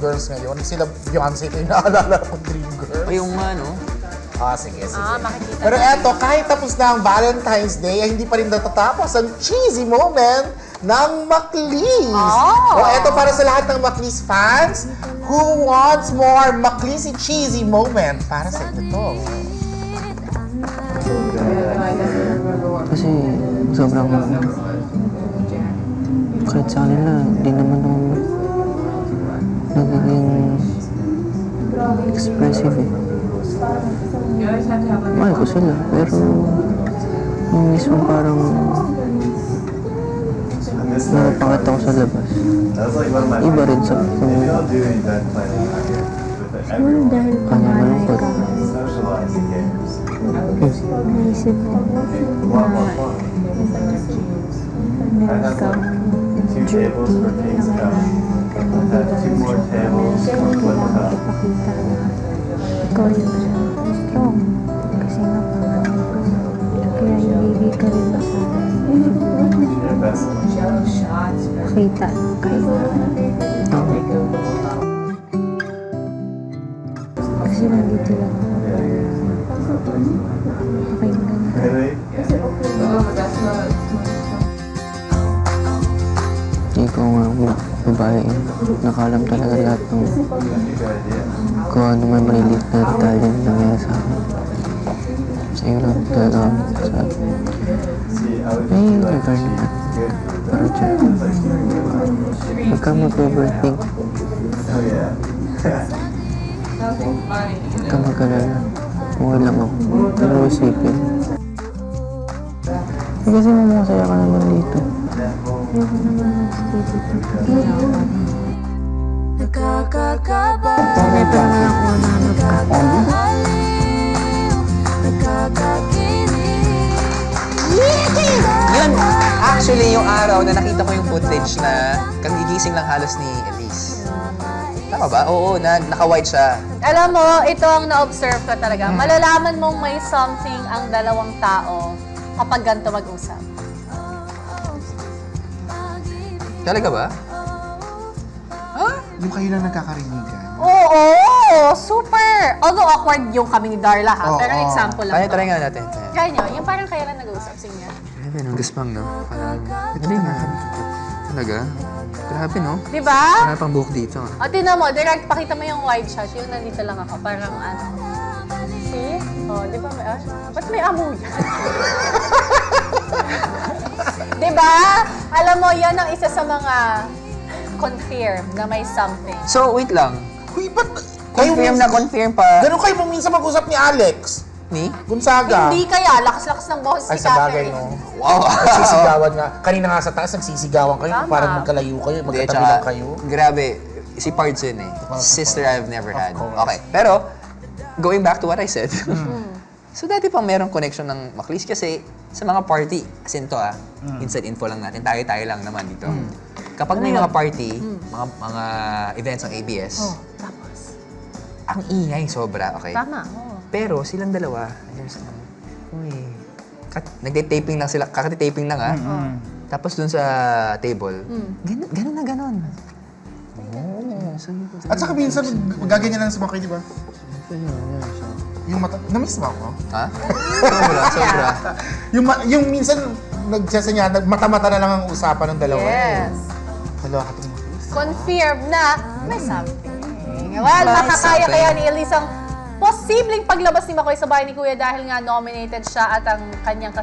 Girls ngayon. Sila Beyonce ito yung naalala ko, Dream Girls. Ay, yung nga, no? Sige. Makikita. Pero eto, kahit tapos na ang Valentine's Day, ay hindi pa rin natatapos ang cheesy moment ng Maclis. Eto para sa lahat ng Maclis fans, who wants more Maclis cheesy moment? Para sa inyo to. Kasi sobrang kahit sa kanila, di naman ako nagiging expressive eh. Mahal ko sila, pero yung mismo parang napakita ko sa labas. Iba rin sa Siguro dahil panganay ka, naisip ko na meron kang duty na kailangan ipakita na ikaw yung strong. Kasi nga panganay ko. Kaya hindi ka rin masanay. Makita kahit kasi nandito lang ako para pakinggan ka. ikaw nga babae, nakalam talaga lahat ng kung ano may malilit na detalye na nangyari sa akin. Sa'yo lang talaga sabi. May lugar na para dyan. Huwag ka mag-overthink. Huwag ka mag-alala. Okay lang ako. Pero isipin. Kasi masaya ka naman dito. Ayoko naman mag-stay dito. Never naman ako nahanap ka. Yun! Actually, yung araw na nakita ko yung footage na kagigising lang halos ni Elise. Tama ba? Oo, naka-white siya. Alam mo, ito ang na-observe ko talaga. Malalaman mong may something ang dalawang tao kapag ganito mag-usap. Talaga ba? Yung kayo lang nagkakarinigan. Oo! Super! Although awkward yung kami ni Darla ha, pero example lang Kaya try nga natin. Try nyo, yung parang kayo lang nag-uusap. Sige nga. Grabe, nung gaspang, no? Parang, hindi nga. Talaga? Grabe, no? Diba? Wala pang buhok dito. O, tinan mo, direct, pakita mo yung wide shot. Yung nandito lang ako, parang ano. See? O, di ba may ba't may amoy? Diba? Alam mo, yan ang isa sa mga confirm na may something. So, wait lang. Uy, ba't Confirm pa. Ganun kayo minsan mag-usap ni Alex Ni? Gonzaga. Hindi kaya, lakas-lakas ng boses Ay, ni sa bagay, Catherine. no? Wow! Nagsisigawan nga. Kanina nga sa taas, nagsisigawan kayo. Tama. Parang magkalayo kayo, Hindi, magkatabi tsaka, lang kayo. grabe. Si Pards yun eh. Sister I've never had. Okay. Pero, going back to what I said. So, dati pang merong connection ng Maclis kasi sa mga party, as in to inside info lang natin, tayo-tayo lang naman dito. Kapag may mga party, mga events ng ABS, Tapos, ang ingay sobra, okay? tama. Pero silang dalawa, nagte-taping lang sila, kakati-taping lang Tapos dun sa table, ganun na ganun. At saka minsan, magaganyan lang sa mga kayo, di ba? Yung mata... Na-miss mo ako? Ha? Sobra. Yung minsan, nagsasanya, mata-mata na lang ang usapan ng dalawa. Yes. Hello, katong Confirm na may something. Well, makakaya kaya ni Elise ang posibleng paglabas ni Makoy sa bahay ni Kuya dahil nga nominated siya at ang kanyang